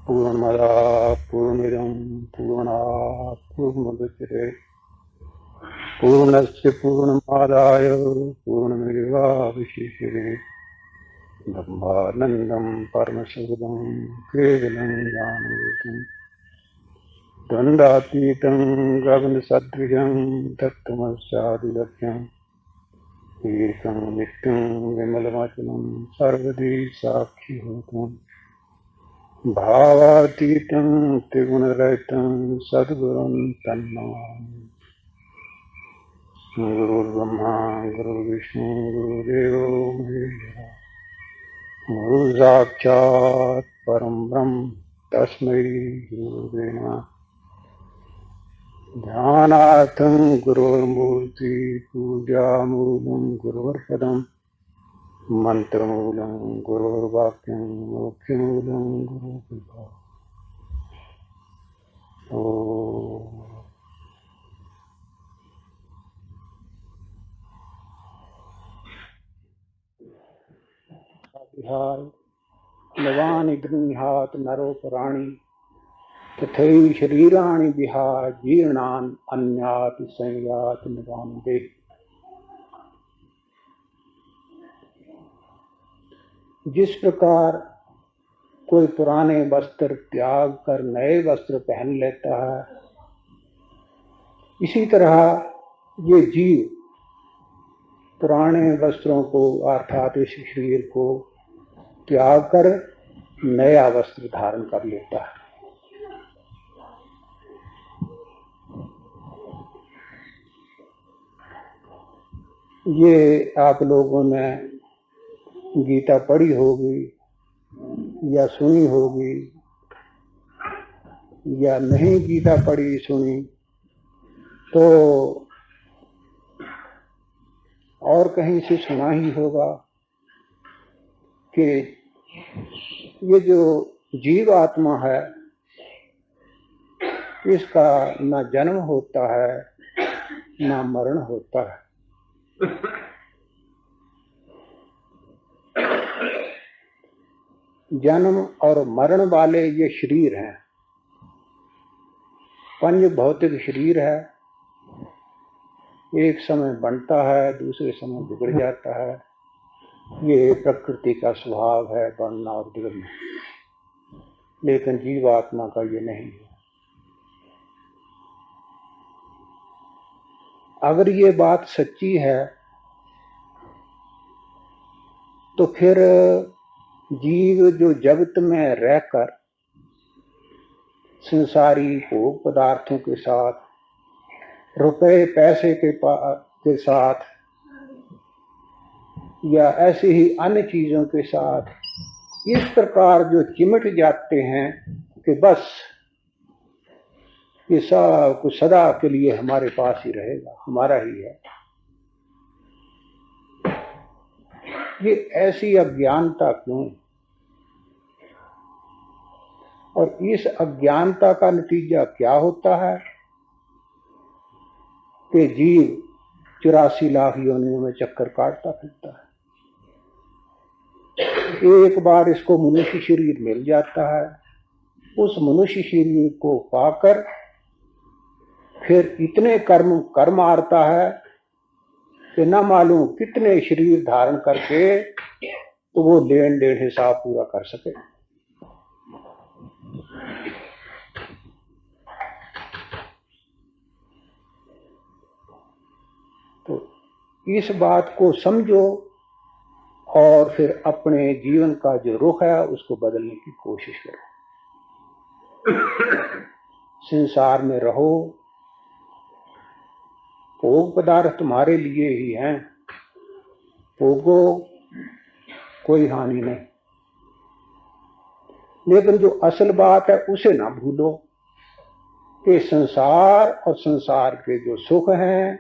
पूर्णमदा पूर्णमिदं पूर्णात् पूर्णमुदच्यते पूर्णस्य पूर्णमादाय पूर्णमेवावशिष्यते ब्रह्मानन्दं परमसुखदं केवलं ज्ञानरूपं द्वन्द्वातीतं गगनसदृशं तत्त्वमस्यादिलक्ष्यम् एकं नित्यं विमलमचलं सर्वदी साक्षिभूतम् भावातीतं त्रिगुणरहितं सद्गुरुं तन्नमामि। गुरुर्ब्रह्मा गुरुर्विष्णु गुरुर्देवो महेश्वरः गुरुसाक्षात् परं ब्रह्म तस्मै गुरुवे नमः। ध्यानार्थं गुरोर्मूर्ति पूजामूलं गुरोर्पदम् मंत्रमूलं गुरोर्वाक्यं मोक्षमूलं गुरुकृपा। विहाय नवानि गृह्णात् नरोपराणि तथैव शरीराणि विहाय जीर्णान् अन्यात् संयात् नवानि देहि। जिस प्रकार कोई पुराने वस्त्र त्याग कर नए वस्त्र पहन लेता है, इसी तरह ये जीव पुराने वस्त्रों को अर्थात इस शरीर को त्याग कर नया वस्त्र धारण कर लेता है। ये आप लोगों ने गीता पढ़ी होगी या सुनी होगी, या नहीं गीता पढ़ी सुनी तो और कहीं से सुना ही होगा कि ये जो जीव आत्मा है इसका न जन्म होता है न मरण होता है। जन्म और मरण वाले ये शरीर हैं, पंच भौतिक शरीर है। एक समय बनता है, दूसरे समय बिगड़ जाता है। ये प्रकृति का स्वभाव है, बढ़ना और बिगड़ना। लेकिन जीवात्मा का ये नहीं है। अगर ये बात सच्ची है तो फिर जीव जो जगत में रहकर संसारी भोग पदार्थों के साथ, रुपए पैसे के साथ या ऐसे ही अन्य चीजों के साथ इस प्रकार जो चिमट जाते हैं कि बस ये सब कुछ सदा के लिए हमारे पास ही रहेगा, हमारा ही है, ये ऐसी अज्ञानता क्यों? और इस अज्ञानता का नतीजा क्या होता है कि जीव 84 लाख योनियों में चक्कर काटता फिरता है। एक बार इसको मनुष्य शरीर मिल जाता है, उस मनुष्य शरीर को पाकर फिर इतने कर्म कर मारता है कि न मालूम कितने शरीर धारण करके तो वो लेन देन हिसाब पूरा कर सके। तो इस बात को समझो और फिर अपने जीवन का जो रुख है उसको बदलने की कोशिश करो। संसार में रहो, भोग पदार्थ तुम्हारे लिए ही हैं, भोगो, कोई हानि नहीं। लेकिन जो असल बात है उसे ना भूलो कि संसार और संसार के जो सुख हैं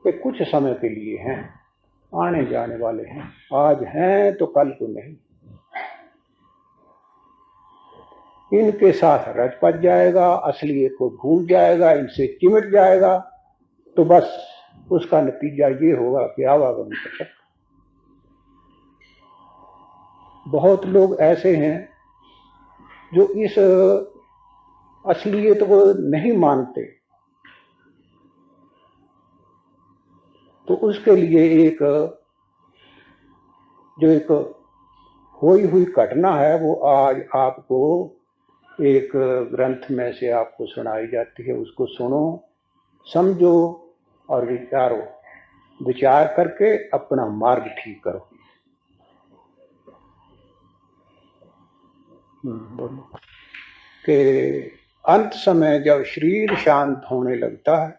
वे कुछ समय के लिए हैं, आने जाने वाले हैं। आज हैं तो कल को नहीं। इनके साथ रच पच जाएगा, असलियत को भूल जाएगा, इनसे चिमट जाएगा तो बस उसका नतीजा ये होगा कि आवागमन कर सकता। बहुत लोग ऐसे हैं जो इस असलियत को नहीं मानते, तो उसके लिए एक हुई हुई घटना है वो आज आपको एक ग्रंथ में से आपको सुनाई जाती है। उसको सुनो, समझो और विचारो, विचार करके अपना मार्ग ठीक करो। बोलो कि अंत समय जब शरीर शांत होने लगता है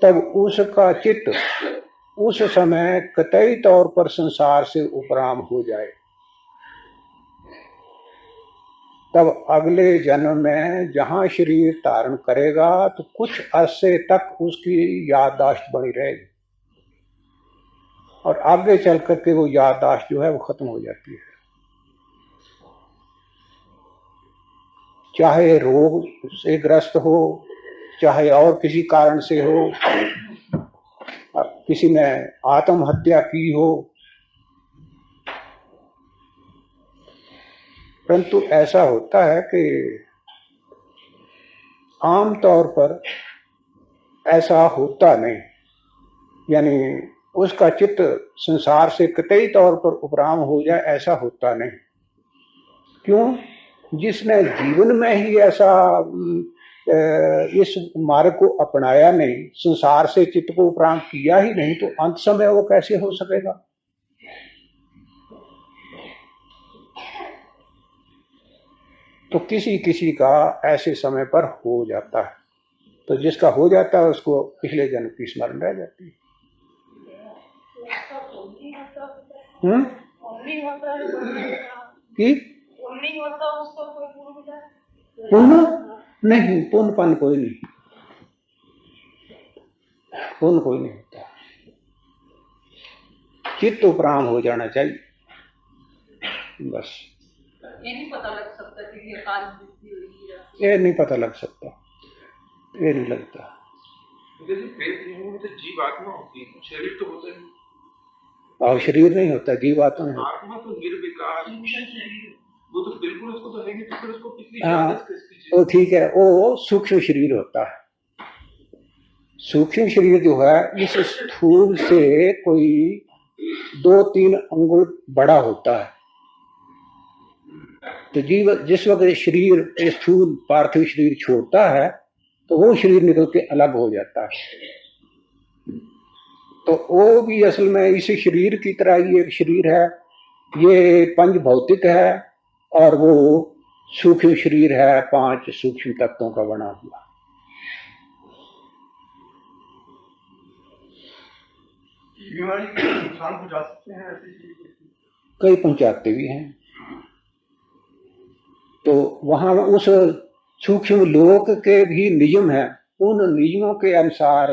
तब उसका चित्त उस समय कतई तौर पर संसार से उपराम हो जाए, तब अगले जन्म में जहां शरीर धारण करेगा तो कुछ अरसे तक उसकी याददाश्त बनी रहेगी और आगे चल करके वो याददाश्त जो है वो खत्म हो जाती है। चाहे रोग से ग्रस्त हो, चाहे और किसी कारण से हो, किसी ने आत्महत्या की हो, परंतु ऐसा होता है कि आमतौर पर ऐसा होता नहीं, यानी उसका चित्त संसार से कतई तौर पर उपराम हो जाए, ऐसा होता नहीं। क्यों? जिसने जीवन में ही ऐसा इस मार्ग को अपनाया नहीं, संसार से चित्त को उपराम किया ही नहीं, तो अंत समय वो कैसे हो सकेगा? तो किसी किसी का ऐसे समय पर हो जाता है, तो जिसका हो जाता है उसको पिछले जन्म की स्मरण रह जाती है। कि पुण्य नहीं, पुण्यपन कोई नहीं, पुण्य कोई नहीं होता, चित्त उपराम हो जाना चाहिए बस। ये नहीं पता लग सकता कि ये काल वृद्धि हुई है, ये नहीं पता लग सकता, ये नहीं लगता। तो जीव आत्मा होती है, शरीर तो होता है और शरीर नहीं होता, जीव आत्मा है। आत्मा तो निर्विकार, वो तो बिल्कुल उसको तो है नहीं, तो फिर उसको पिछली तो ठीक है, वो सूक्ष्म शरीर होता है। सूक्ष्म शरीर जो है इस स्थूल से कोई 2-3 अंगुल बड़ा होता है। तो जीव जिस वक्त शरीर स्थूल पार्थिव शरीर छोड़ता है तो वो शरीर निकल के अलग हो जाता है। तो वो भी असल में इस शरीर की तरह ही एक शरीर है, ये पंच भौतिक है और वो सूक्ष्म शरीर है, 5 सूक्ष्म तत्वों का बना हुआ। कई पहुंचाते भी हैं। तो वहां उस सूक्ष्म लोक के भी नियम है, उन नियमों के अनुसार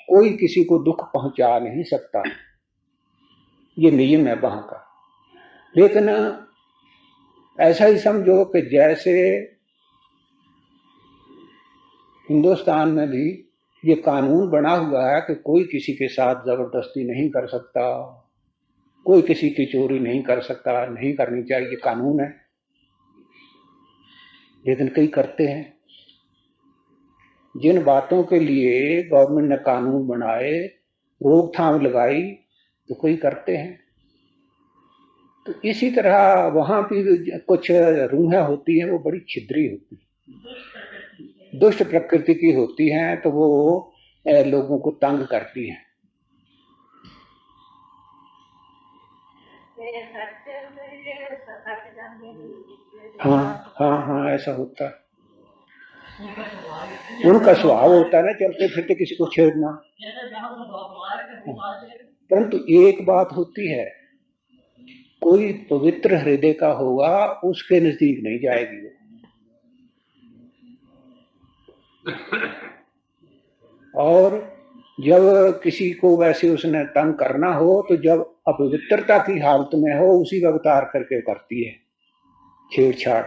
कोई किसी को दुख पहुंचा नहीं सकता, ये नियम है वहां का। लेकिन ऐसा ही समझो कि जैसे हिंदुस्तान में भी ये कानून बना हुआ है कि कोई किसी के साथ जबरदस्ती नहीं कर सकता, कोई किसी की चोरी नहीं कर सकता, नहीं करनी चाहिए, कानून है। लेकिन कई करते हैं। जिन बातों के लिए गवर्नमेंट ने कानून बनाए, रोकथाम लगाई, तो कोई करते हैं। तो इसी तरह वहां भी कुछ रूहें होती हैं, वो बड़ी छिद्री होती है, दुष्ट प्रकृति की होती हैं, तो वो लोगों को तंग करती हैं। हाँ हाँ हाँ, ऐसा होता है। उनका स्वभाव होता है ना चलते फिरते किसी को छेड़ना। परंतु एक बात होती है, कोई पवित्र हृदय का होगा उसके नजदीक नहीं जाएगी। और जब किसी को वैसे उसने तंग करना हो तो जब अपवित्रता की हालत में हो उसी वक्त आर करके करती है छेड़छाड़।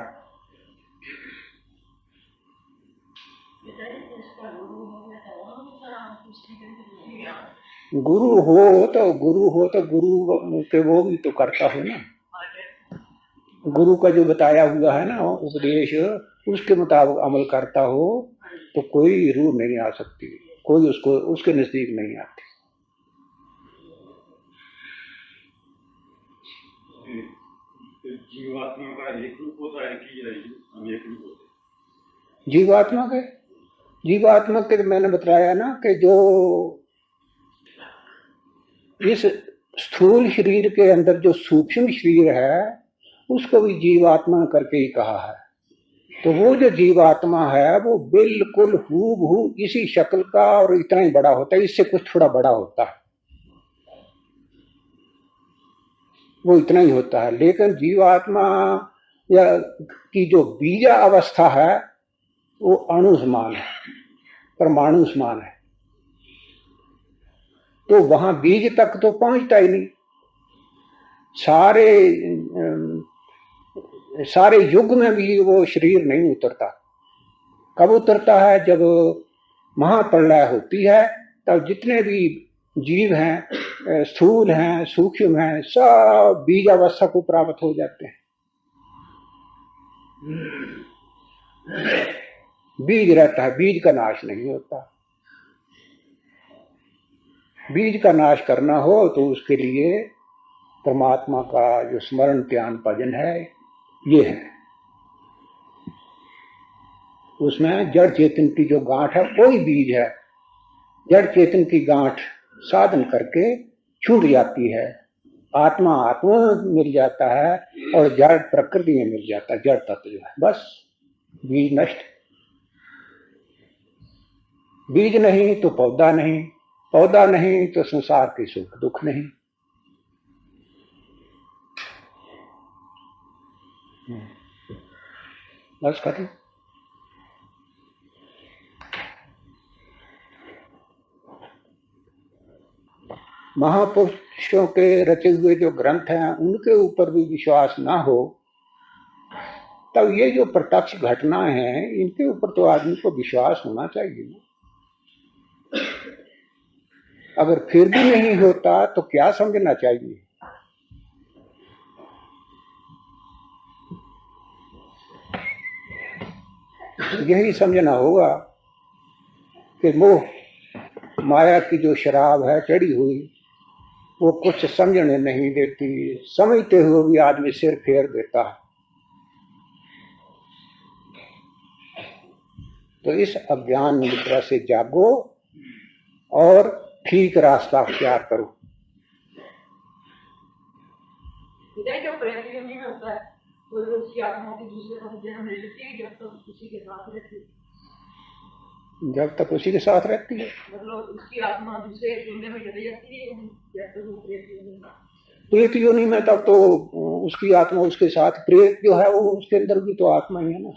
गुरु हो तो गुरु के वो भी तो करता हो ना, गुरु का जो बताया हुआ है ना उपदेश, उसके मुताबिक अमल करता हो तो कोई रूह नहीं आ सकती, कोई उसको उसके नजदीक नहीं आती। जीवात्मा का एक रूप होता है कि अनेक रूप होते हैं? जीवात्मा के मैंने बताया ना कि जो इस स्थूल शरीर के अंदर जो सूक्ष्म शरीर है उसको भी जीवात्मा करके ही कहा है। तो वो जो जीवात्मा है वो बिल्कुल हूबहू इसी शक्ल का और इतना ही बड़ा होता है, इससे कुछ थोड़ा बड़ा होता है, वो इतना ही होता है। लेकिन जीवात्मा या की जो बीजा अवस्था है वो अणु समान है, परमाणु समान है, तो वहां बीज तक तो पहुंचता ही नहीं। सारे युग में भी वो शरीर नहीं उतरता। कब उतरता है? जब महाप्रलय होती है, तब जितने भी जीव हैं, स्थूल हैं, सूक्ष्म हैं, सब बीज अवस्था को प्राप्त हो जाते हैं। बीज रहता है, बीज का नाश नहीं होता। बीज का नाश करना हो तो उसके लिए परमात्मा का जो स्मरण ध्यान भजन है ये है। उसमें जड़ चेतन की जो गांठ है वही बीज है। जड़ चेतन की गांठ साधन करके छूट जाती है, आत्मा आत्मा मिल जाता है और जड़ प्रकृति में मिल जाता है, जड़ तत्व जो है, बस बीज नष्ट। बीज नहीं तो पौधा नहीं, पौधा नहीं तो संसार के सुख दुख नहीं। बस खत्म। महापुरुषों के रचे हुए जो ग्रंथ हैं उनके ऊपर भी विश्वास ना हो तब ये जो प्रत्यक्ष घटनाएं हैं इनके ऊपर तो आदमी को विश्वास होना चाहिए। अगर फिर भी नहीं होता तो क्या समझना चाहिए? यही समझना होगा कि मोह माया की जो शराब है चढ़ी हुई वो कुछ समझने नहीं देती, समझते हुए भी आदमी सिर फेर देता है। तो इस अज्ञान निद्रा से जागो और ठीक रास्ता अख्तियार करो। जो प्रेम में होता है वो उसकी आत्मा की दूसरे को जन्म ले लेती है जब तक उसी के साथ रहती है। जब तक उसी के साथ रहती है मतलब उसकी आत्मा दूसरे दुनिया में चली जाती है जब तक वो प्रेत योनि में, तब तो उसकी आत्मा उसके साथ, प्रेत जो है वो उसके अंदर भी तो आत्मा ही है ना,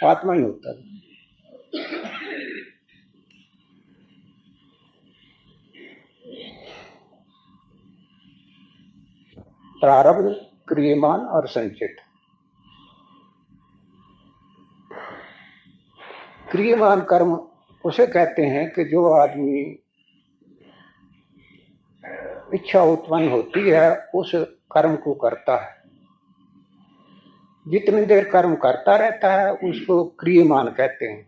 आत्मा ही होता है। प्रारब्ध, क्रियमान और संचित। क्रियमान कर्म उसे कहते हैं कि जो आदमी इच्छा उत्पन्न होती है उस कर्म को करता है, जितनी देर कर्म करता रहता है उसको क्रियमान कहते हैं।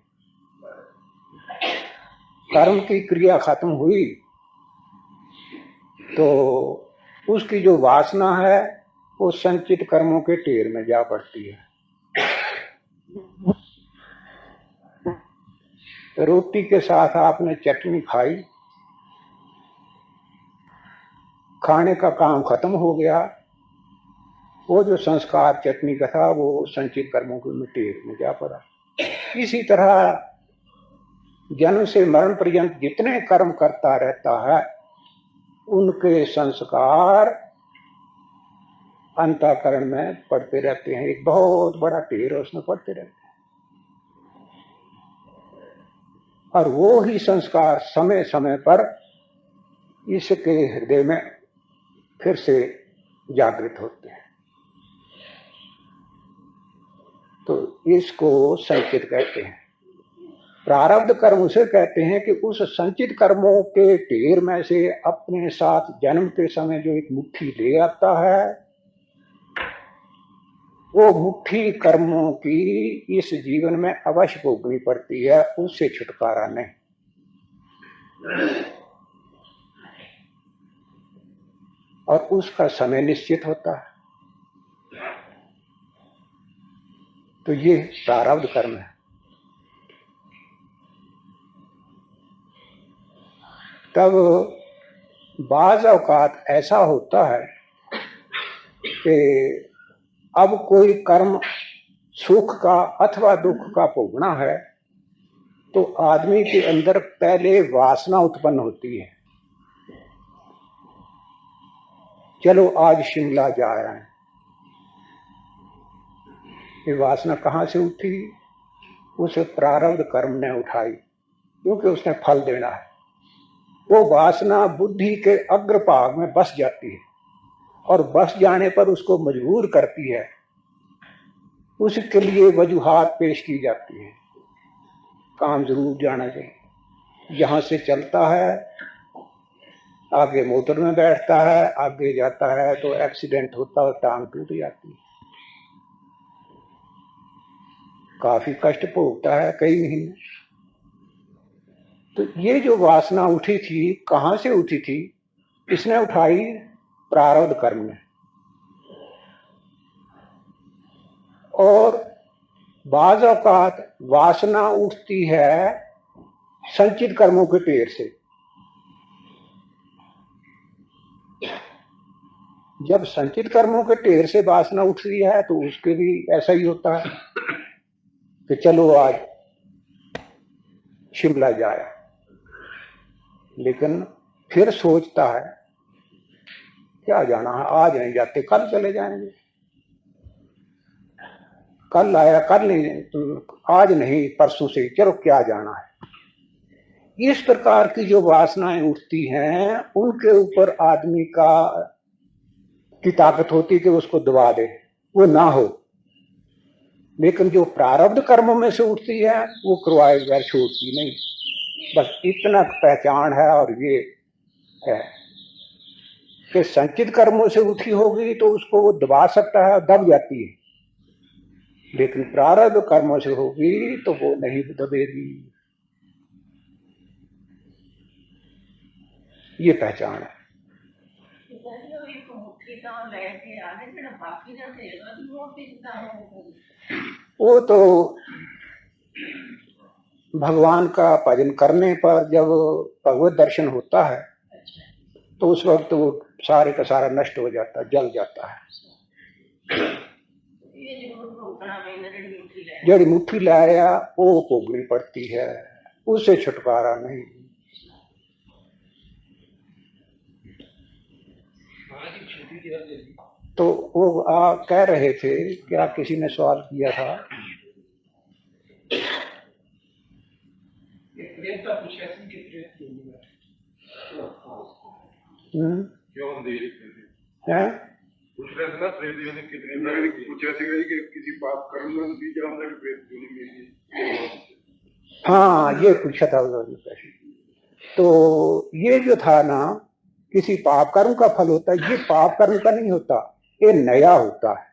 कर्म की क्रिया खत्म हुई तो उसकी जो वासना है वो संचित कर्मों के ढेर में जा पड़ती है। रोटी के साथ आपने चटनी खाई, खाने का काम खत्म हो गया, वो जो संस्कार चटनी का था वो संचित कर्मों के ढेर में जा पड़ा। इसी तरह जन्म से मरण पर्यंत जितने कर्म करता रहता है उनके संस्कार अंतःकरण में पड़ते रहते हैं, एक बहुत बड़ा ढेर उसमें पड़ते रहते हैं। और वो ही संस्कार समय समय पर इसके हृदय में फिर से जागृत होते हैं। तो इसको संचित कहते हैं। प्रारब्ध कर्म उसे कहते हैं कि उस संचित कर्मों के ढेर में से अपने साथ जन्म के समय जो एक मुट्ठी ले आता है, वो मुट्ठी कर्मों की इस जीवन में अवश्य भोगनी पड़ती है, उससे छुटकारा नहीं। और उसका समय निश्चित होता है। तो ये प्रारब्ध कर्म है। तब बाज औकात ऐसा होता है कि अब कोई कर्म सुख का अथवा दुख का भोगना है, तो आदमी के अंदर पहले वासना उत्पन्न होती है। चलो आज शिमला जा रहे हैं, ये वासना कहाँ से उठी? उसे प्रारब्ध कर्म ने उठाई, क्योंकि उसने फल देना है। वो वासना बुद्धि के अग्रभाग में बस जाती है और बस जाने पर उसको मजबूर करती है। उसके लिए वजूहात पेश की जाती है, काम जरूर जाना चाहिए। यहां से चलता है, आगे मोटर में बैठता है, आगे जाता है तो एक्सीडेंट होता है, टांग टूट जाती है, काफी कष्ट भोगता है कई महीने। तो ये जो वासना उठी थी, कहां से उठी थी? इसने उठाई प्रारब्ध कर्म ने। और बाज़ औकात वासना उठती है संचित कर्मों के ढेर से। जब संचित कर्मों के ढेर से वासना उठती है तो उसके भी ऐसा ही होता है कि चलो आज शिमला जाए, लेकिन फिर सोचता है क्या जाना है, आज नहीं जाते, कल चले जाएंगे। कल आया, कल नहीं, तो आज नहीं, परसों से, चलो क्या जाना है। इस प्रकार की जो वासनाएं उठती हैं, उनके ऊपर आदमी की ताकत होती कि उसको दबा दे, वो ना हो। लेकिन जो प्रारब्ध कर्मों में से उठती है, वो करवाए बगैर छोड़ती नहीं। बस इतना पहचान है। और ये है कि संचित कर्मों से उठी होगी तो उसको वो दबा सकता है, दब जाती है, लेकिन प्रारब्ध कर्मों से होगी तो वो नहीं दबेगी। ये पहचान है। वो तो भगवान का भजन करने पर जब भगवत दर्शन होता है तो उस वक्त वो सारे का सारा नष्ट हो जाता है, जल जाता है। जड़ी मुट्ठी लाया वो भोगनी पड़ती है, उससे छुटकारा नहीं। तो वो कह रहे थे, क्या किसी ने सवाल किया था? हाँ, ये पूछा था उन्होंने। तो ये जो था ना, किसी पाप कर्म का फल होता है, ये पाप कर्म का नहीं होता, ये नया होता है।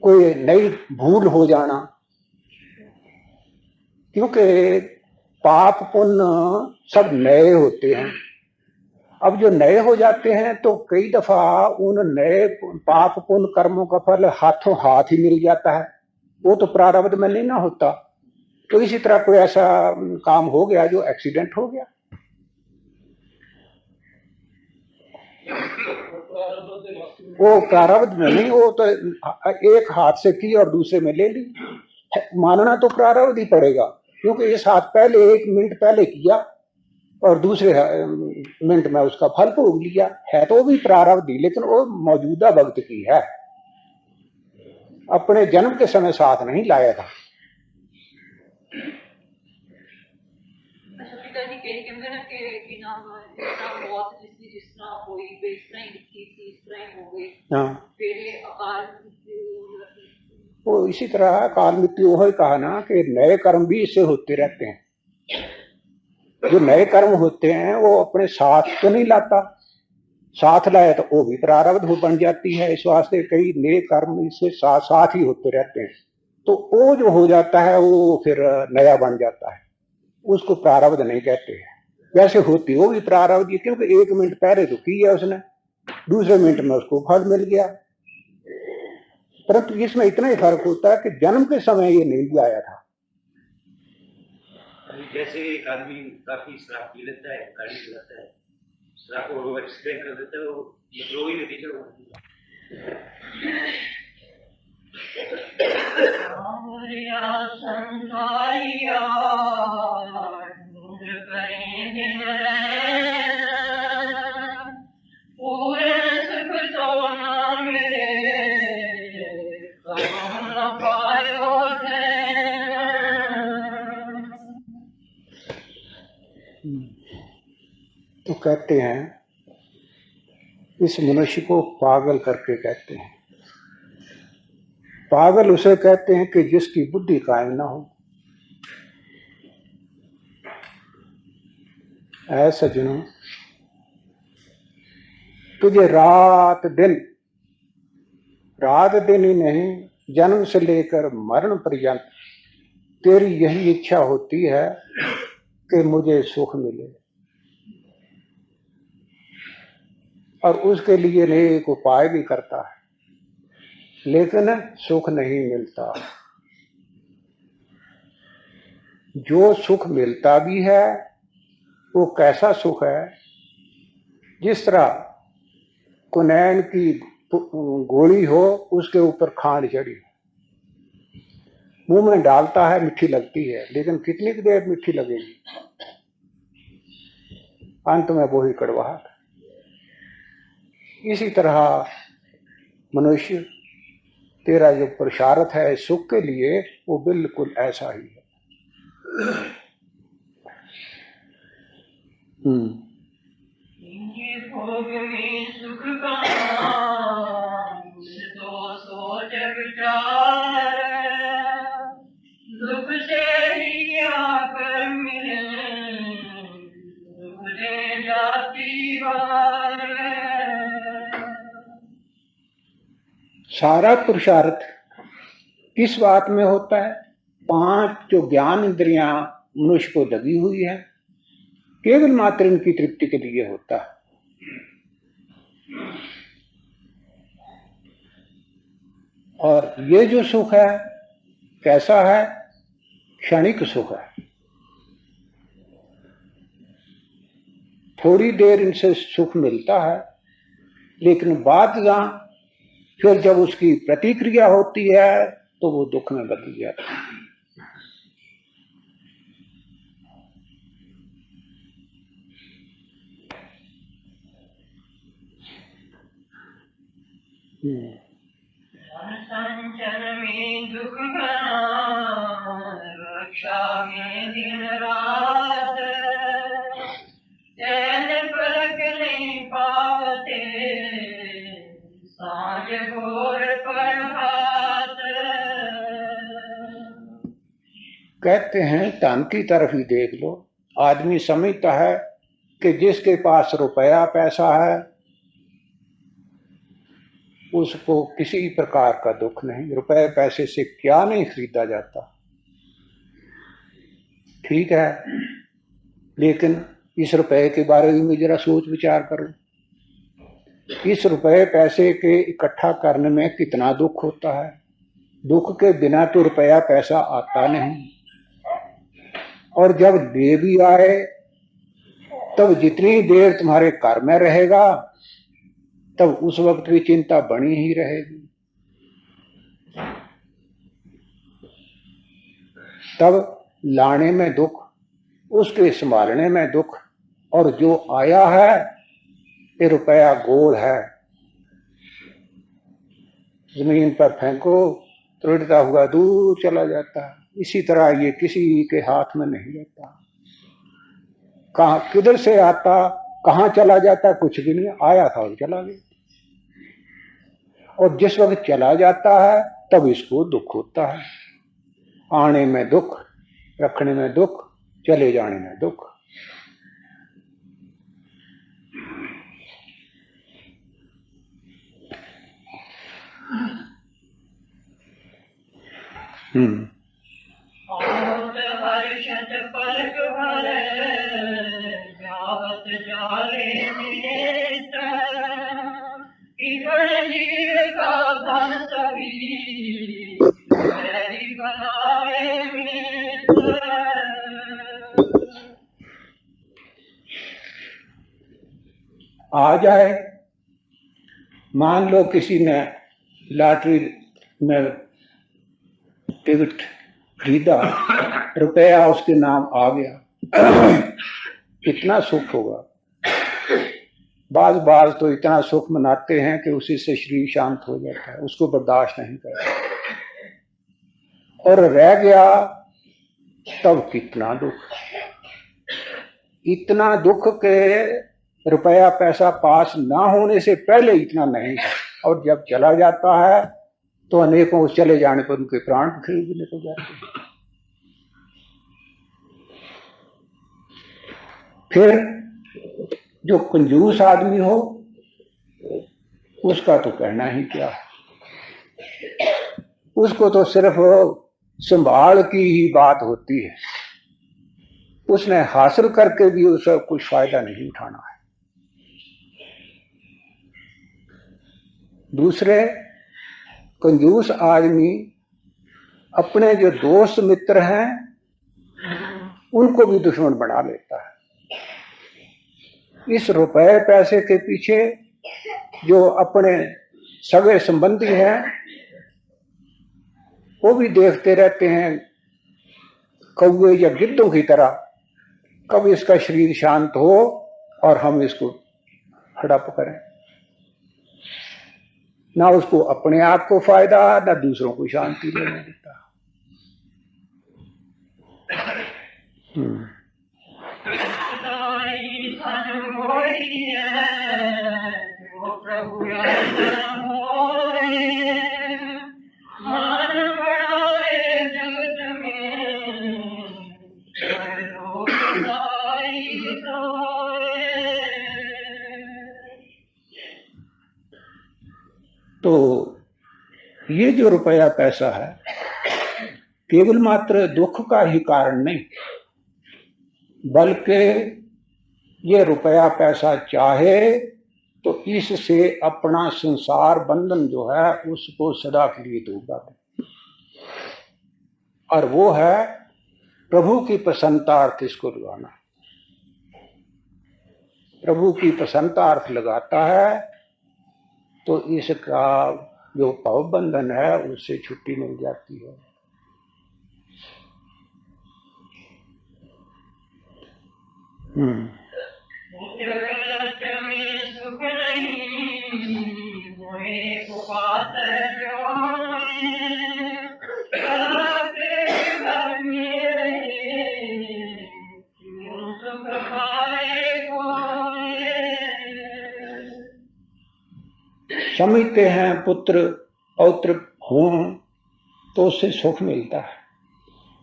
कोई नई भूल हो जाना, क्योंकि पाप पुण्य सब नए होते हैं। अब जो नए हो जाते हैं तो कई दफा उन नए पाप पुण्य कर्मों का फल हाथों हाथ ही मिल जाता है, वो तो प्रारब्ध में नहीं ना होता। तो इसी तरह कोई ऐसा काम हो गया जो एक्सीडेंट हो गया, वो प्रारब्ध में नहीं, वो तो एक हाथ से की और दूसरे में ले ली। मानना तो प्रारब्ध ही पड़ेगा, क्योंकि इस हाथ पहले 1 मिनट पहले किया और दूसरे मिनट में उसका फल भोग लिया। है तो वो भी प्रारब्ध ही, लेकिन वो मौजूदा वक्त की है, अपने जन्म के समय साथ नहीं लाया था। वो इसी तरह काल मृत्यु वही कहा ना कि नए कर्म भी इससे होते रहते हैं। जो नए कर्म होते हैं वो अपने साथ तो नहीं लाता, साथ लाए तो वो भी प्रारब्ध हो बन जाती है। इस वास्ते कई नए कर्म इससे साथ साथ ही होते रहते हैं, तो वो जो हो जाता है वो फिर नया बन जाता है, उसको प्रारब्ध नहीं कहते हैं। वैसे होती वो भी प्रारब्ध, क्योंकि 1 मिनट पहले तो किया उसने, दूसरे मिनट में उसको फल मिल गया। परंतु इसमें इतना ही फर्क होता है कि जन्म के समय ये नहीं आया था। जैसे एक आदमी काफी शराब पी लेता है, गाड़ी चलाता है, शराब को एक्सप्लेन कर देता है, वो ही नतीजा होता तो कहते हैं इस मनुष्य को पागल करके कहते हैं। पागल उसे कहते हैं कि जिसकी बुद्धि कायम ना हो। ऐ सज्जनों, तुझे रात दिन ही नहीं, जन्म से लेकर मरण पर्यंत तेरी यही इच्छा होती है कि मुझे सुख मिले, और उसके लिए अनेक उपाय भी करता है, लेकिन सुख नहीं मिलता। जो सुख मिलता भी है वो कैसा सुख है? जिस तरह कुनैन की गोली हो, उसके ऊपर खांड चढ़ी, मुंह में डालता है, मीठी लगती है, लेकिन कितनी देर मीठी लगेगी, अंत में वो ही कड़वाहट। इसी तरह मनुष्य, तेरा जो पुरुषार्थ है सुख के लिए, वो बिल्कुल ऐसा ही है। सुख का तो सोच विचार, दुख से ही आकर मिले, मुझे जाती बार। सारा पुरुषार्थ किस बात में होता है? 5 जो ज्ञान इंद्रियां मनुष्य को लगी हुई है, केवल मात्र इनकी तृप्ति के लिए होता है। और ये जो सुख है कैसा है? क्षणिक सुख है। थोड़ी देर इनसे सुख मिलता है, लेकिन बाद फिर जब उसकी प्रतिक्रिया होती है तो वो दुख में बदल जाता है। संचन में दुख रक्षा में दिन रात, चैन पलक नहीं पाते, सांझ भोर प्रभात। कहते हैं धन की तरफ ही देख लो। आदमी समझता है कि जिसके पास रुपया पैसा है उसको किसी प्रकार का दुख नहीं। रुपए पैसे से क्या नहीं खरीदा जाता, ठीक है, लेकिन इस रुपए के बारे में जरा सोच विचार करो। इस रुपए पैसे के इकट्ठा करने में कितना दुख होता है। दुख के बिना तो रुपया पैसा आता नहीं, और जब दे भी आए तब जितनी देर तुम्हारे घर में रहेगा तब उस वक्त भी चिंता बनी ही रहेगी। तब लाने में दुख, उसके संभालने में दुख, और जो आया है ये रुपया गोल है, जमीन पर फेंको तो उड़ता हुआ दूर चला जाता है। इसी तरह ये किसी के हाथ में नहीं रहता, कहां किधर से आता कहां चला जाता कुछ भी नहीं। आया था और चला गया, और जिस वक्त चला जाता है तब इसको दुख होता है। आने में दुख, रखने में दुख, चले जाने में दुख। आ जाए, मान लो किसी ने लॉटरी में टिकट खरीदा, रुपया उसके नाम आ गया, कितना सुख होगा। बाज तो इतना सुख मनाते हैं कि उसी से शरीर शांत हो जाता है, उसको बर्दाश्त नहीं करता, और रह गया तब कितना दुख। इतना दुख के रुपया पैसा पास ना होने से पहले इतना नहीं, और जब चला जाता है तो अनेकों चले जाने पर उनके प्राण खरीदने को जाते हैं। फिर जो कंजूस आदमी हो उसका तो कहना ही क्या है, उसको तो सिर्फ संभाल की ही बात होती है, उसने हासिल करके भी उसका कुछ फायदा नहीं उठाना है। दूसरे कंजूस आदमी अपने जो दोस्त मित्र हैं उनको भी दुश्मन बना लेता है। इस रुपए पैसे के पीछे जो अपने सगे संबंधी हैं वो भी देखते रहते हैं कौवे या गिद्धों की तरह, कब इसका शरीर शांत हो और हम इसको हड़प करें। ना उसको अपने आप को फायदा, ना दूसरों को शांति लेने देता। तो ये जो रुपया पैसा है केवल मात्र दुख का ही कारण नहीं, बल्कि ये रुपया पैसा चाहे तो इससे अपना संसार बंधन जो है उसको सदा के लिए दूर, और वो है प्रभु की प्रसन्नता अर्थ इसको लगाना। प्रभु की प्रसन्नता अर्थ लगाता है तो इसका जो भाव बंधन है उससे छुट्टी मिल जाती है। समझते हैं पुत्र पौत्र हों तो उससे सुख मिलता है,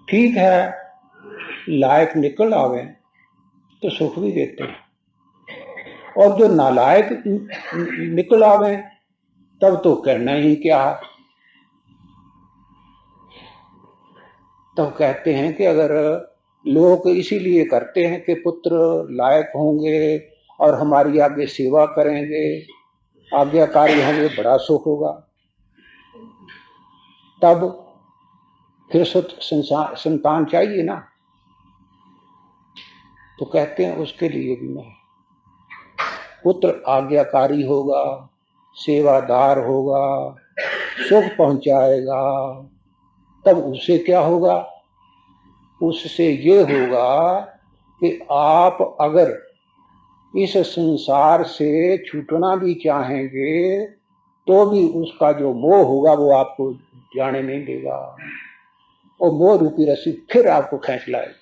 ठीक है, लायक निकल आवे तो सुख भी देते हैं, और जो नालायक निकल आवे तब तो कहना ही क्या। तब कहते हैं कि अगर लोग इसीलिए करते हैं कि पुत्र लायक होंगे और हमारी आगे सेवा करेंगे, आज्ञाकारी होंगे, बड़ा सुख होगा, तब फिर संतान चाहिए ना, तो कहते हैं उसके लिए भी नहीं। पुत्र आज्ञाकारी होगा, सेवादार होगा, सुख पहुंचाएगा, तब उससे क्या होगा? उससे ये होगा कि आप अगर इस संसार से छूटना भी चाहेंगे तो भी उसका जो मोह होगा वो आपको जाने नहीं देगा, और मोह रूपी रस्सी फिर आपको खींच लाएगी।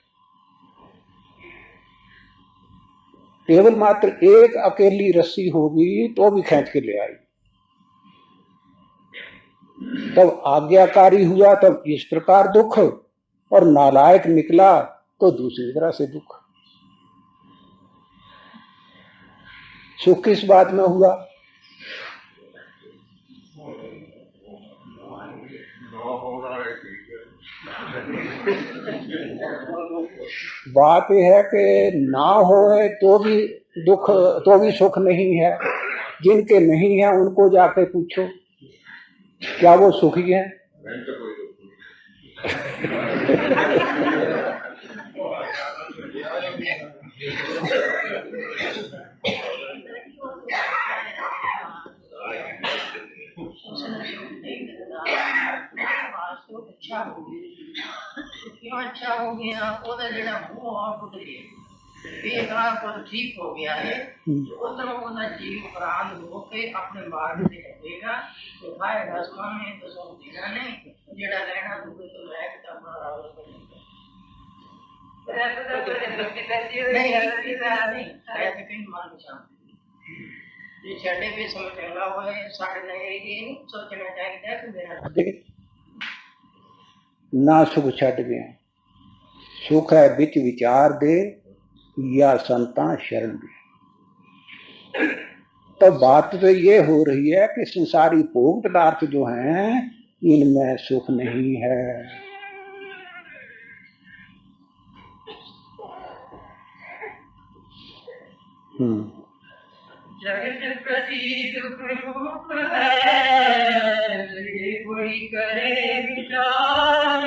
केवल मात्र एक अकेली रस्सी होगी तो भी खींच के ले आएगी। तब आज्ञाकारी हुआ तब इस प्रकार दुख, और नालायक निकला तो दूसरी तरह से दुख। सुख किस बात में हुआ? बात यह है कि ना हो है तो भी दुख, तो भी सुख नहीं है। जिनके नहीं है उनको जाके पूछो क्या वो सुखी है? क्यों अच्छा हो गया? ਉਹਦਾ ਜਿਹੜਾ ਮੂੰਹ ਆ ਟੁੱਟ ਗਿਆ, ਇਹ ਤਾਂ ਠੀਕ ਹੋ ਗਿਆ ਹੈ। ਉਧਰੋਂ ਉਹਦਾ ਜੀਵ ਪ੍ਰਾਣ ਹੋ ਕੇ ਆਪਣੇ ਮਾਰਗ ਤੇ ਲੱਗੇਗਾ ਤੇ ਖਾਏਗਾ ਸਵਾਮੀ ਤੋਂ ਸੋ ਦੇਣਾ ਨਹੀਂ, ਜਿਹੜਾ ਰਹਿਣਾ ਦੂਏ ਤੋਂ ਲੈ ਕੇ ਤਾਂ ਮਾਰਾ ਹੋ नहीं छड़े भी समझ लगा हुआ है। साढ़े नहीं सोचना चाहिए कि मेरा ना सुख छड़ गया, सुख है बिच विचार दे या संता शरण दे। तो बात तो ये हो रही है कि संसारी भोग पदार्थ जो हैं इनमें सुख नहीं है। जगत प्रतीत रूप है, कोई करे विचार,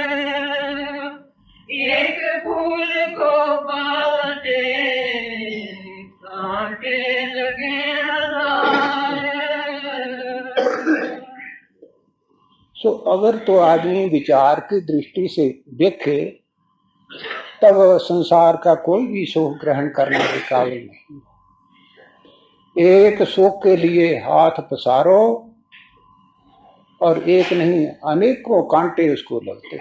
एक फूल को पाते कांटे लगे सो अगर तो आदमी विचार की दृष्टि से देखे तब संसार का कोई भी सुख ग्रहण करने के काबिल नहीं। एक सुख के लिए हाथ पसारो और एक नहीं अनेकों कांटे उसको लगते,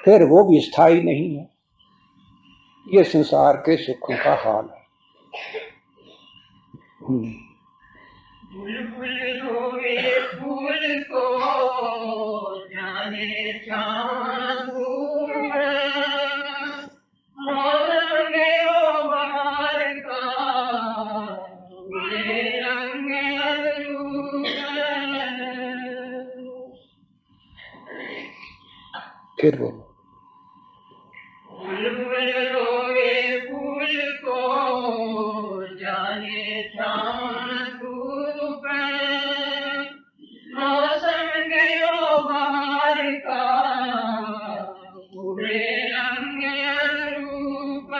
फिर वो भी स्थायी नहीं है। ये संसार के सुखों का हाल है। बुलबुल रोवे फूल को जाने चाहूं, फिर बोलो बुलबुल रोवे फूल को जाने रूप, मौसम गयो बाहर का पूरे रंग रूप।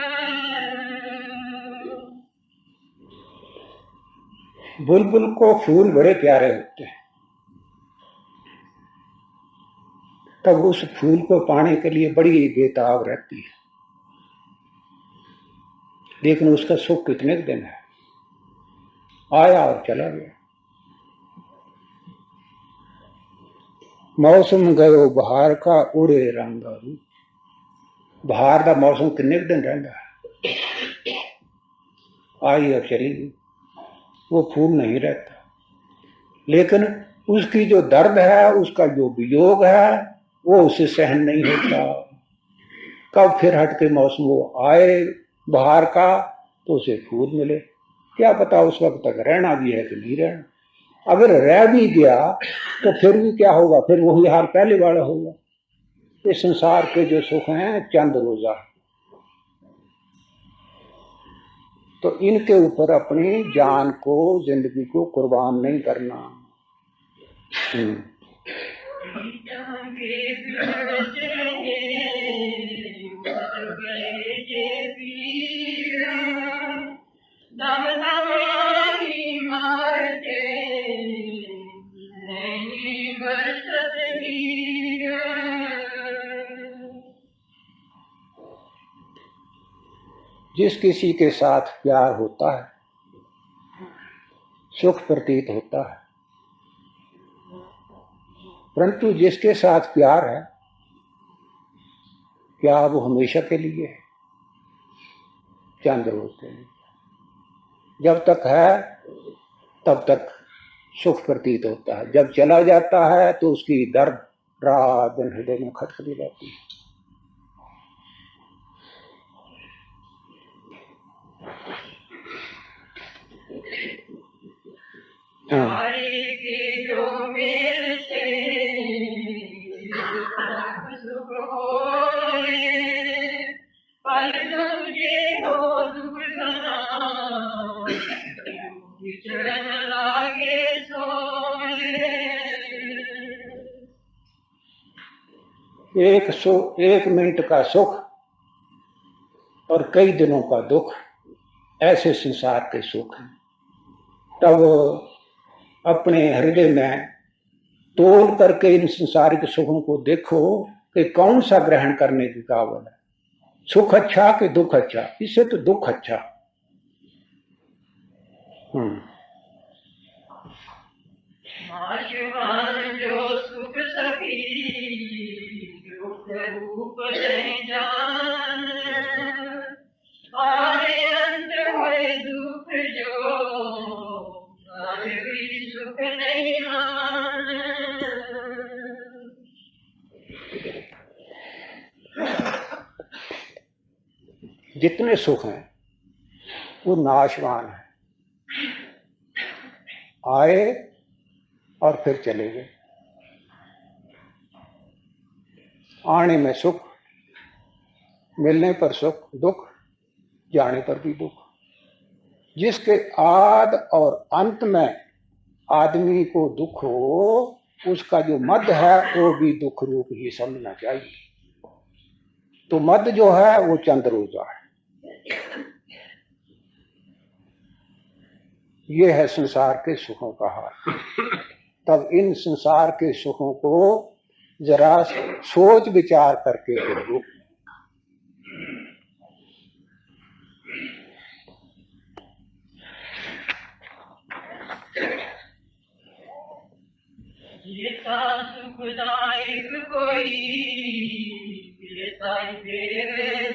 बुलबुल को फूल बड़े प्यारे होते हैं, तब उस फूल को पाने के लिए बड़ी बेताब रहती है, लेकिन उसका सुख कितने दिन है, आया और चला गया। मौसम गयो बहार का उड़े रंग रूप, बहार का मौसम कितने दिन रहता है, आई और चली गई, वो फूल नहीं रहता। लेकिन उसकी जो दर्द है, उसका जो वियोग है, वो उसे सहन नहीं होता। कब फिर हट के मौसम वो आए बाहर का तो उसे फूल मिले, क्या पता उस वक्त तक रहना भी है कि नहीं रहना। अगर रह भी गया तो फिर भी क्या होगा, फिर वही हाल पहले वाला होगा। इस संसार के जो सुख हैं चंद रोजा, तो इनके ऊपर अपनी जान को, जिंदगी को कुर्बान नहीं करना। जिस किसी के साथ प्यार होता है सुख प्रतीत होता है, परंतु जिसके साथ प्यार है क्या वो हमेशा के लिए है? चंद रोज के लिए। जब तक है तब तक सुख प्रतीत होता है। जब चला जाता है तो उसकी दर्द रात दिन हृदय में खटखटी रहती है। एक मिनट का सुख और कई दिनों का दुख, ऐसे संसार के सुख हैं। तब अपने हृदय में तोल करके इन संसारिक सुखों को देखो कि कौन सा ग्रहण करने की काबिल है। सुख अच्छा कि दुख अच्छा? इससे तो दुख अच्छा। जो सुख सभी दुख रूप जान, आए अंतर में दुख जो सुख नहीं मान। जितने सुख हैं वो नाशवान है, आए और फिर चले गए। आने में सुख, मिलने पर सुख, दुख जाने पर भी दुख। जिसके आद और अंत में आदमी को दुख हो, उसका जो मध्य है वो भी दुख रूप ही समझना चाहिए। तो मध्य जो है वो चंद्रोजा है। ये है संसार के सुखों का हाल। तब इन संसार के सुखों को जरा सोच विचार करके देखो। सुखदायक कोई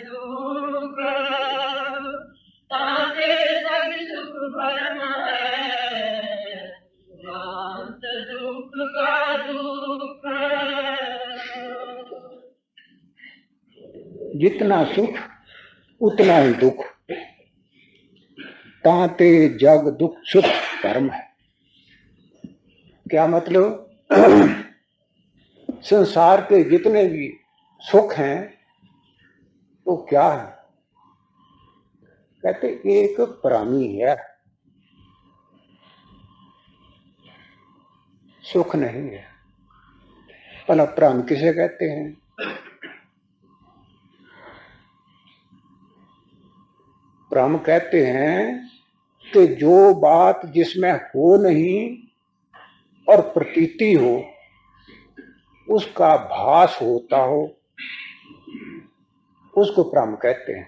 दुख, ताके सब सुख भरम है, दुख का दुख। जितना सुख उतना ही दुख, ताते जग दुख सुख कर्म है। क्या मतलब? संसार के जितने भी सुख हैं वो क्या है? कहते एक प्राणी है, सुख नहीं है। भला प्राण किसे कहते हैं? प्राण कहते हैं कि जो बात जिसमें हो नहीं और प्रतीति हो, उसका भास होता हो, उसको प्राण कहते हैं।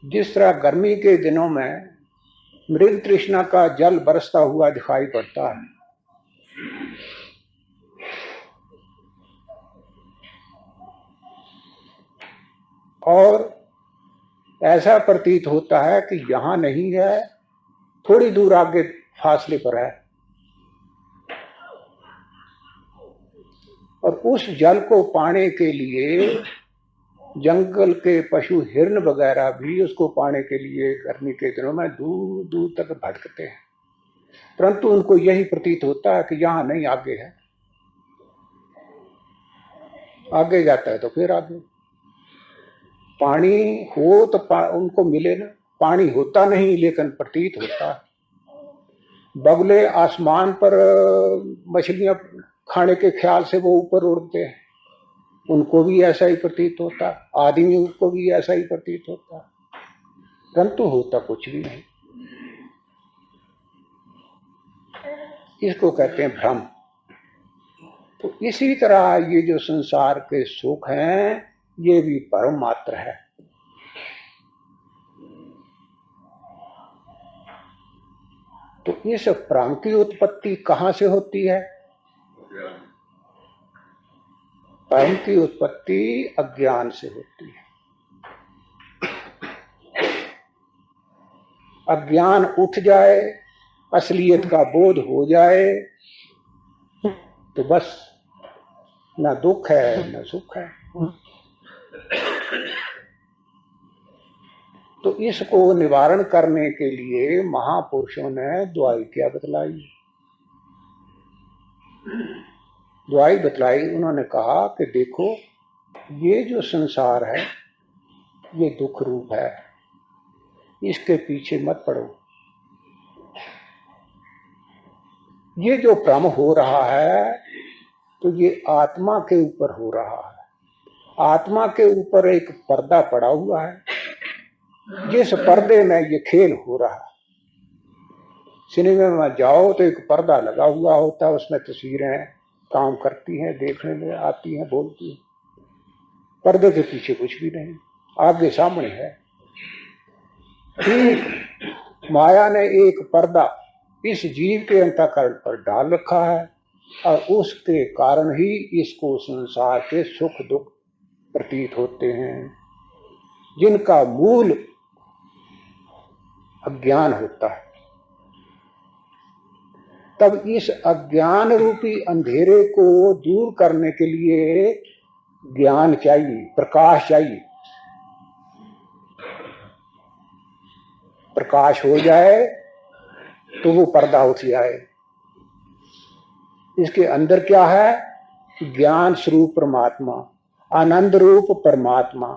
जिस तरह गर्मी के दिनों में मृग तृष्णा का जल बरसता हुआ दिखाई पड़ता है, और ऐसा प्रतीत होता है कि यहां नहीं है, थोड़ी दूर आगे फासले पर है, और उस जल को पाने के लिए जंगल के पशु हिरण वगैरह भी उसको पाने के लिए गर्मी के दिनों में दूर दूर तक भटकते हैं, परंतु उनको यही प्रतीत होता है कि यहां नहीं, आगे है। आगे जाता है तो फिर आगे पानी हो तो उनको मिले ना। पानी होता नहीं लेकिन प्रतीत होता है। बगुले आसमान पर मछलियां खाने के ख्याल से वो ऊपर उड़ते हैं, उनको भी ऐसा ही प्रतीत होता, आदमियों को भी ऐसा ही प्रतीत होता, परंतु होता कुछ भी नहीं। इसको कहते हैं भ्रम। तो इसी तरह ये जो संसार के सुख हैं ये भी परम मात्र है। तो इस भ्रम की उत्पत्ति कहां से होती है? भ्रम की उत्पत्ति अज्ञान से होती है। अज्ञान उठ जाए, असलियत का बोध हो जाए, तो बस ना दुख है ना सुख है। तो इसको निवारण करने के लिए महापुरुषों ने दुआई क्या बतलाई? दुआई बतलाई, उन्होंने कहा कि देखो, ये जो संसार है ये दुख रूप है, इसके पीछे मत पड़ो। ये जो भ्रम हो रहा है तो ये आत्मा के ऊपर हो रहा है। आत्मा के ऊपर एक पर्दा पड़ा हुआ है, जिस पर्दे में ये खेल हो रहा है। सिनेमा में जाओ तो एक पर्दा लगा हुआ होता है, उसमें तस्वीरें काम करती हैं, देखने में आती हैं, बोलती हैं। पर्दे के पीछे कुछ भी नहीं, आगे सामने है। ठीक माया ने एक पर्दा इस जीव के अंतःकरण पर डाल रखा है, और उसके कारण ही इसको संसार के सुख दुख प्रतीत होते हैं, जिनका मूल अज्ञान होता है। तब इस अज्ञान रूपी अंधेरे को दूर करने के लिए ज्ञान चाहिए, प्रकाश चाहिए। प्रकाश हो जाए तो वो पर्दा उठ जाए। इसके अंदर क्या है? ज्ञान स्वरूप परमात्मा, आनंद रूप परमात्मा।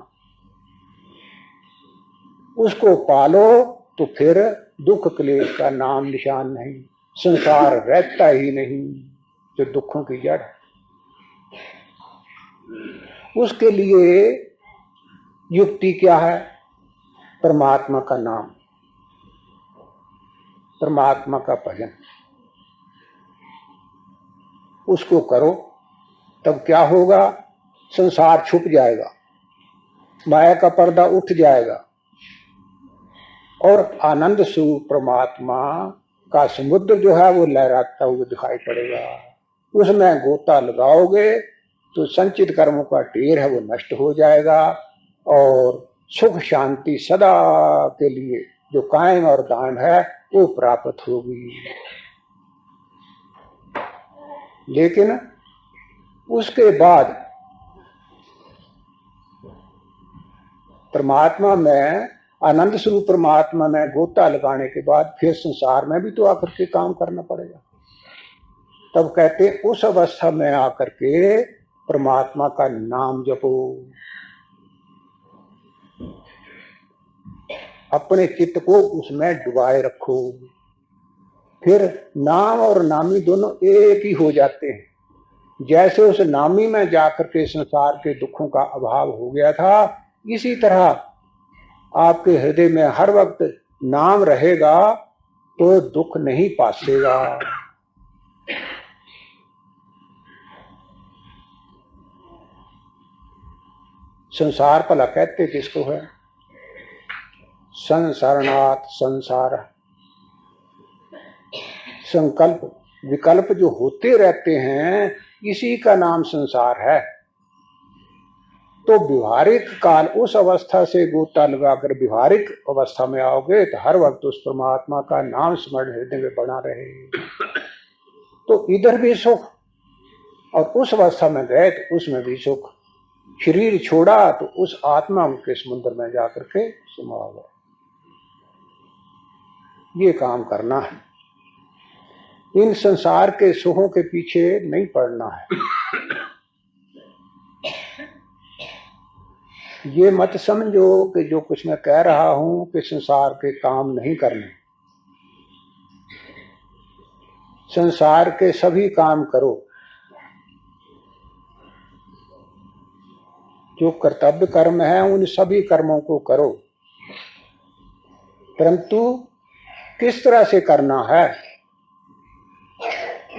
उसको पालो तो फिर दुख क्लेश का नाम निशान नहीं, संसार रहता ही नहीं जो दुखों की जड़। उसके लिए युक्ति क्या है? परमात्मा का नाम, परमात्मा का भजन। उसको करो, तब क्या होगा? संसार छुप जाएगा, माया का पर्दा उठ जाएगा, और आनंद स्वरूप परमात्मा का समुद्र जो है वो लहराता हुआ दिखाई पड़ेगा। उसमें गोता लगाओगे तो संचित कर्मों का ढेर है वो नष्ट हो जाएगा, और सुख शांति सदा के लिए जो कायम और दायम है वो प्राप्त होगी। लेकिन उसके बाद परमात्मा में, आनंद स्वरूप परमात्मा में गोता लगाने के बाद फिर संसार में भी तो आकर के काम करना पड़ेगा। तब कहते उस अवस्था में आकर के परमात्मा का नाम जपो, अपने चित्त को उसमें डुबाए रखो। फिर नाम और नामी दोनों एक ही हो जाते हैं। जैसे उस नामी में जाकर के संसार के दुखों का अभाव हो गया था, इसी तरह आपके हृदय में हर वक्त नाम रहेगा तो दुख नहीं पासेगा। संसार भला कहते किसको है? संसारनाथ संसार। संकल्प विकल्प जो होते रहते हैं, इसी का नाम संसार है। तो व्यवहारिक काल, उस अवस्था से गोता लगाकर व्यवहारिक अवस्था में आओगे तो हर वक्त उस परमात्मा का नाम स्मरण हृदय में बना रहे, तो इधर भी सुख, और उस अवस्था में गए तो उसमें भी सुख। शरीर छोड़ा तो उस आत्मा के समुद्र में जाकर के समा गए। ये काम करना है, इन संसार के सुखों के पीछे नहीं पड़ना है। ये मत समझो कि जो कुछ मैं कह रहा हूं कि संसार के काम नहीं करने। संसार के सभी काम करो, जो कर्तव्य कर्म है उन सभी कर्मों को करो, परंतु किस तरह से करना है?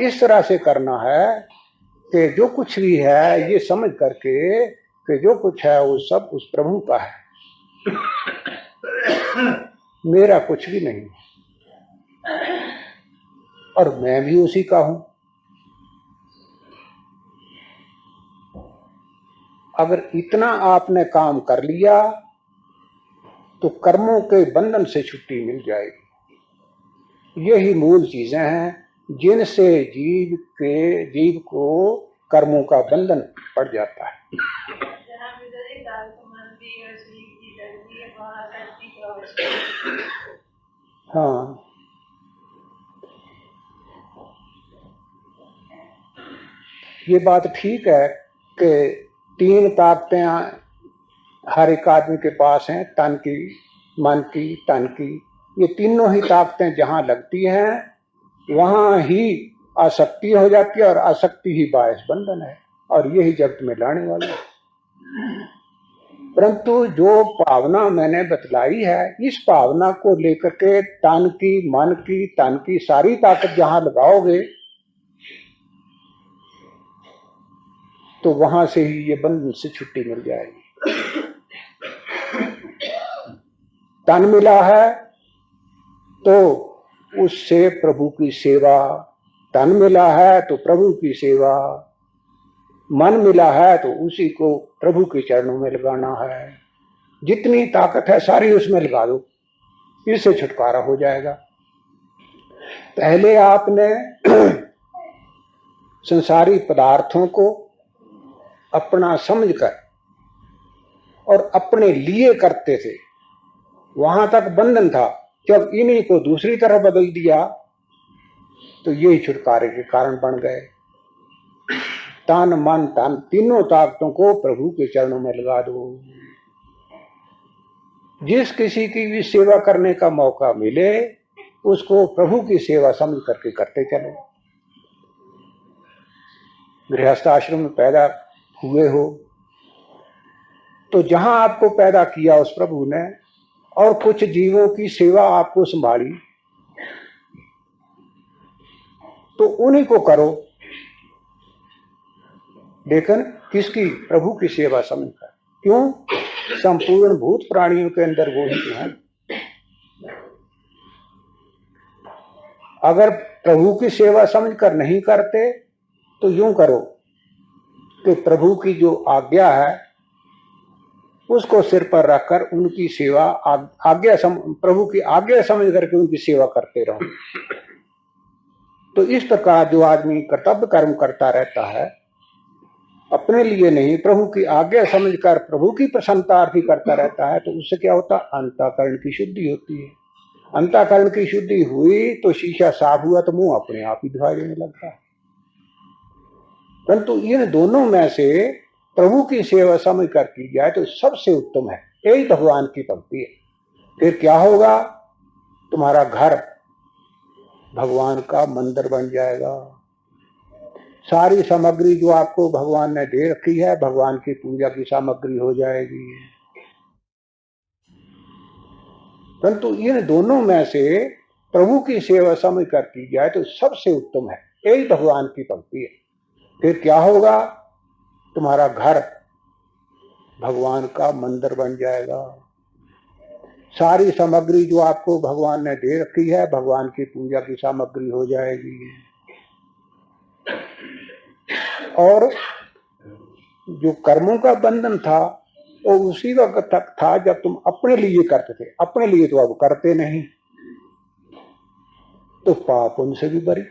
इस तरह से करना है कि जो कुछ भी है ये समझ करके कि जो कुछ है वो सब उस प्रभु का है, मेरा कुछ भी नहीं, और मैं भी उसी का हूं। अगर इतना आपने काम कर लिया तो कर्मों के बंधन से छुट्टी मिल जाएगी। यही मूल चीजें हैं जिनसे जीव को कर्मों का बंधन पड़ जाता है। हाँ, ये बात ठीक है कि 3 ताकतें हर एक आदमी के पास हैं, तन की, मन की, तन की। ये तीनों ही ताकतें जहां लगती हैं वहां ही आसक्ति हो जाती है, और आसक्ति ही बायस बंधन है, और यही जगत में लाने वाला है। परंतु जो भावना मैंने बतलाई है, इस भावना को लेकर के तन की, मन की, तन की सारी ताकत जहां लगाओगे तो वहां से ही ये बंधन से छुट्टी मिल जाएगी। तन मिला है तो उससे प्रभु की सेवा, तन मिला है तो प्रभु की सेवा, मन मिला है तो उसी को प्रभु के चरणों में लगाना है। जितनी ताकत है सारी उसमें लगा दो, इससे छुटकारा हो जाएगा। पहले आपने संसारी पदार्थों को अपना समझकर और अपने लिए करते थे, वहां तक बंधन था। जब इन्हीं को दूसरी तरफ बदल दिया तो यही छुटकारे के कारण बन गए। तन मन तन तीनों ताकतों को प्रभु के चरणों में लगा दो। जिस किसी की भी सेवा करने का मौका मिले उसको प्रभु की सेवा समझ करके करते चलो। गृहस्थ आश्रम में पैदा हुए हो तो जहां आपको पैदा किया उस प्रभु ने, और कुछ जीवों की सेवा आपको संभाली, तो उन्हीं को करो, लेकिन किसकी? प्रभु की सेवा समझकर। क्यों? संपूर्ण भूत प्राणियों के अंदर वो ही है। अगर प्रभु की सेवा समझकर नहीं करते तो यूं करो कि प्रभु की जो आज्ञा है उसको सिर पर रखकर उनकी सेवा प्रभु की आज्ञा समझ करके उनकी सेवा करते रहो। तो इस प्रकार जो आदमी कर्तव्य कर्म करता रहता है, अपने लिए नहीं, प्रभु की आज्ञा समझकर प्रभु की प्रसन्नतार्थी करता रहता है, तो उससे क्या होता? अंतःकरण की शुद्धि होती है। अंतःकरण की शुद्धि हुई तो शीशा साफ हुआ तो मुंह अपने आप ही दिखाई देने लगता है। परंतु इन दोनों में से प्रभु की सेवा समझ कर की जाए तो सबसे उत्तम है। यही भगवान की भक्ति है। फिर क्या होगा? तुम्हारा घर भगवान का मंदिर बन जाएगा। सारी सामग्री जो आपको भगवान ने दे रखी है भगवान की पूजा की सामग्री हो जाएगी। परंतु इन दोनों में से प्रभु की सेवा समझ कर की जाए तो सबसे उत्तम है। यही भगवान की भक्ति है। फिर क्या होगा? तुम्हारा घर भगवान का मंदिर बन जाएगा। सारी सामग्री जो आपको भगवान ने दे रखी है भगवान की पूजा की सामग्री हो जाएगी। और जो कर्मों का बंधन था वो उसी वक्त तक था जब तुम अपने लिए करते थे। अपने लिए तो अब करते नहीं, तो पाप उनसे भी बरी।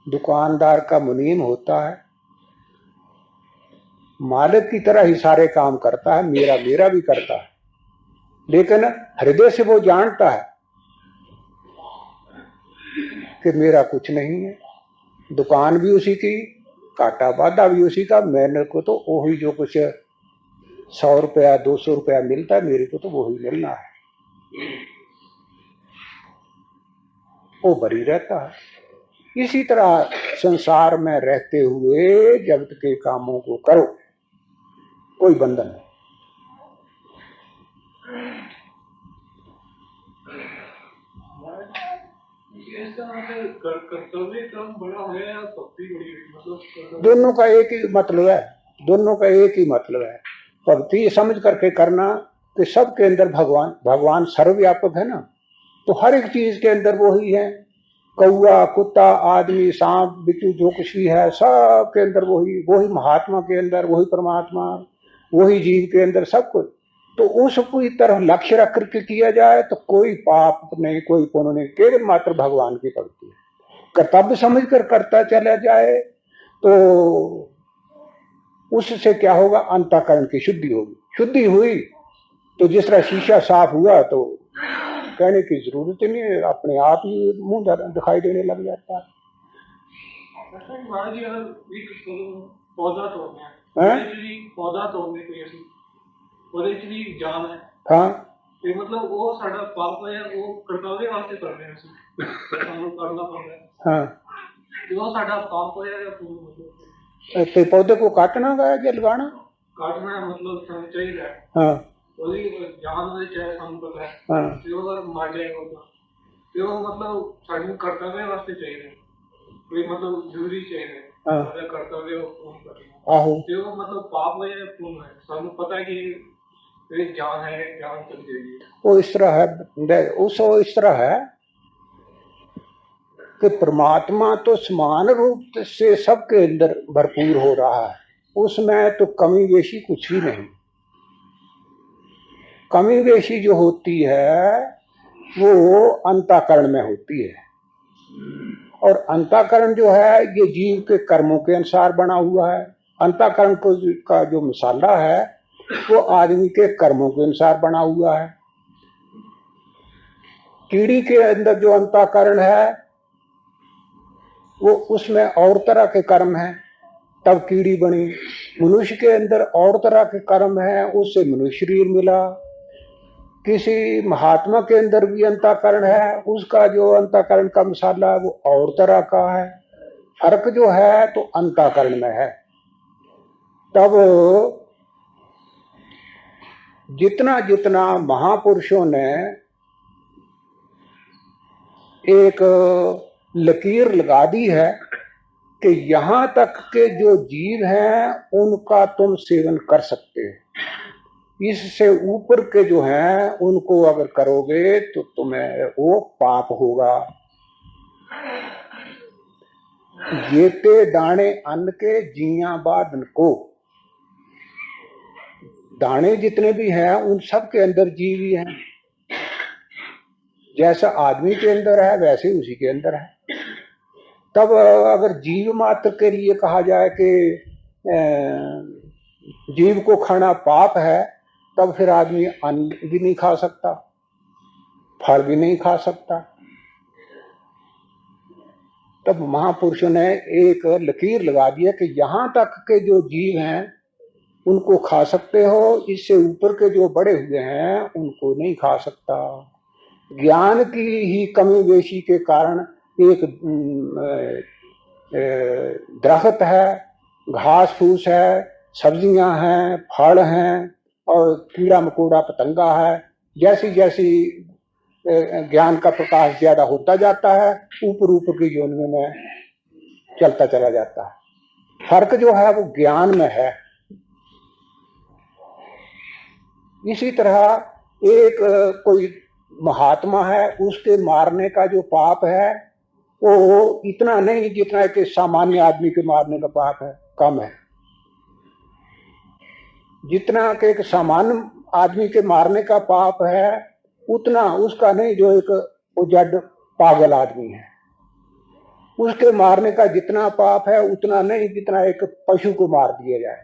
दुकानदार का मुनीम होता है, मालिक की तरह ही सारे काम करता है, मेरा मेरा भी करता है, लेकिन हृदय से वो जानता है कि मेरा कुछ नहीं है। दुकान भी उसी की, काटा बाधा भी उसी का, मैंने को तो वही जो कुछ 100 रुपया 200 रुपया मिलता है मेरे को तो वही मिलना है, वो बरी रहता है। इसी तरह संसार में रहते हुए जगत के कामों को करो, कोई बंधन नहीं। दोनों का एक ही मतलब है, दोनों का एक ही मतलब है। भक्ति समझ करके करना कि सबके अंदर भगवान सर्वव्यापक है ना, तो हर एक चीज के अंदर वो ही है। कौआ, कुत्ता, आदमी, सांप, बिच्छू, जो कुछ भी है सब के अंदर वही महात्मा के अंदर वही परमात्मा, वही जीव के अंदर सब कुछ। तो उसको इस तरह लक्ष्य रख करके किया जाए तो कोई पाप नहीं, कोई पुण्य नहीं, केवल मात्र भगवान की भक्ति। कर्तव्य समझकर करता चला जाए तो उससे क्या होगा, अंतःकरण की शुद्धि होगी। शुद्धि हुई तो जिस तरह शीशा साफ हुआ तो कहने की जरूरत ही नहीं, अपने आप ही मुंह दिखाई देने लग जाता है। पौधा तो जान है। हाँ ਤੇ ਮਤਲਬ ਉਹ ਸਾਡਾ ਪਾਪ ਹੈ, ਉਹ ਕਰਤੱਵ ਵਾਸਤੇ ਕਰ ਰਹੇ ਅਸੀਂ, ਸਾਨੂੰ ਕਰਨਾ ਪੈਂਦਾ। हाँ जो साਡਾ पाप होया या मतलब तो पौधे को काटना है या लगाना? काटना मतलब ਸਾਨੂੰ ਚਾਹੀਦਾ। हाँ ਉਹਦੀ ਜਾਨ ਉਹਦੇ ਚ ਹੈ, ਸਾਨੂੰ ਪਤਾ ਹੈ। हाँ ਤੇ ਉਹ ਅਗਰ ਮਰ ਜਾਏਗਾ ਤੇ ਉਹ ਮਤਲਬ ਸਾਨੂੰ ਕਰਤੱਵ ਵਾਸਤੇ ਚਾਹੀਦਾ, ਕੋਈ मतलब ਜ਼ਰੂਰੀ ਚਾਹੀਦਾ। हाँ ਉਹਦਾ ਕਰਤੱਵ ਉਹ ਪੂਰਨ ਕਰਨਾ। आहो ਤੇ ਉਹ मतलब पाप होया या पुण्य है, ਸਾਨੂੰ ਪਤਾ है कि ये जान है, जान चल जाएगी। वो इस तरह है, उस इस तरह है कि परमात्मा तो समान रूप से सबके अंदर भरपूर हो रहा है, उसमें तो कमी बेशी कुछ भी नहीं। कमी बेशी जो होती है वो अंतःकरण में होती है, और अंतःकरण जो है ये जीव के कर्मों के अनुसार बना हुआ है। अंतःकरण को का जो मसाला है वो आदमी के कर्मों के अनुसार बना हुआ है। कीड़ी के अंदर जो अंतःकरण है वो उसमें और तरह के कर्म हैं, तब कीड़ी बनी। मनुष्य के अंदर और तरह के कर्म हैं, उससे मनुष्य शरीर मिला। किसी महात्मा के अंदर भी अंतःकरण है, उसका जो अंतःकरण का मसाला है वो और तरह का है। फर्क जो है तो अंतःकरण में है। तब जितना जितना महापुरुषों ने एक लकीर लगा दी है कि यहां तक के जो जीव हैं उनका तुम सेवन कर सकते हो, इससे ऊपर के जो हैं उनको अगर करोगे तो तुम्हें वो पाप होगा। जेते दाने अन्न के जिया बादन को, दाने जितने भी हैं उन सब के अंदर जीव ही हैं। जैसा आदमी के अंदर है वैसे उसी के अंदर है। तब अगर जीव मात्र के लिए कहा जाए कि जीव को खाना पाप है, तब फिर आदमी अन्न भी नहीं खा सकता, फल भी नहीं खा सकता। तब महापुरुषों ने एक लकीर लगा दिया कि यहां तक के जो जीव हैं उनको खा सकते हो, इससे ऊपर के जो बड़े हुए हैं उनको नहीं खा सकता। ज्ञान की ही कमी बेशी के कारण एक दरख्त है, घास फूस है, सब्जियां हैं, फल हैं और कीड़ा मकोड़ा पतंगा है, जैसी जैसी ज्ञान का प्रकाश ज्यादा होता जाता है ऊपर ऊपर की योनियों में चलता चला जाता है। फर्क जो है वो ज्ञान में है। इसी तरह एक कोई महात्मा है, उसके मारने का जो पाप है वो इतना नहीं जितना कि सामान्य आदमी के मारने का पाप है, कम है। जितना कि एक सामान्य आदमी के मारने का पाप है उतना उसका नहीं जो एक जड पागल आदमी है उसके मारने का जितना पाप है उतना नहीं जितना एक पशु को मार दिया जाए।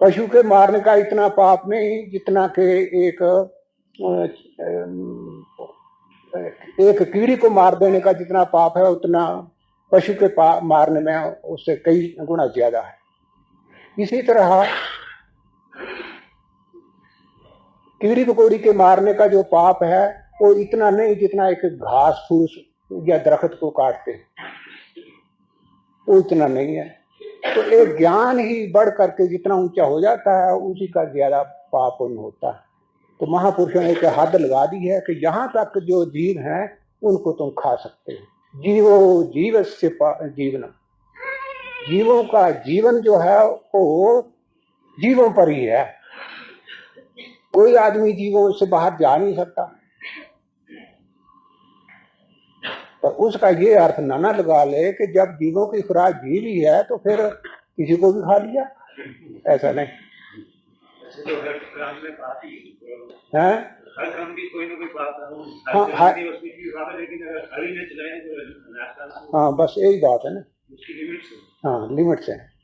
पशु के मारने का इतना पाप नहीं जितना कि एक कीड़ी को मार देने का जितना पाप है उतना पशु के मारने में उससे कई गुना ज्यादा है। इसी तरह कीड़ी मकोड़ी के मारने का जो पाप है वो इतना नहीं जितना एक घास फूस या दरख्त को काटते, वो इतना नहीं है। तो एक ज्ञान ही बढ़ करके जितना ऊंचा हो जाता है उसी का ज्यादा पाप पुण्य होता है। तो महापुरुषों ने एक हद लगा दी है कि यहाँ तक जो जीव हैं उनको तुम खा सकते हो। जीवो जीव से जीवन, जीवों का जीवन जो है वो जीवों पर ही है। कोई आदमी जीवों से बाहर जा नहीं सकता। पर उसका ये अर्थ ना लगा ले कि जब जीवों की खुराक जीव ही है तो फिर किसी को भी खा लिया, ऐसा नहीं। तो हर काम में बात ही है। हर काम की कोई ना कोई बात है। हाँ, उसकी भी बात है, लेकिन अगर हरी में चलाएं तो नाश्ता हाँ बस यही बात है ना। उसकी लिमिट से हाँ लिमिट से।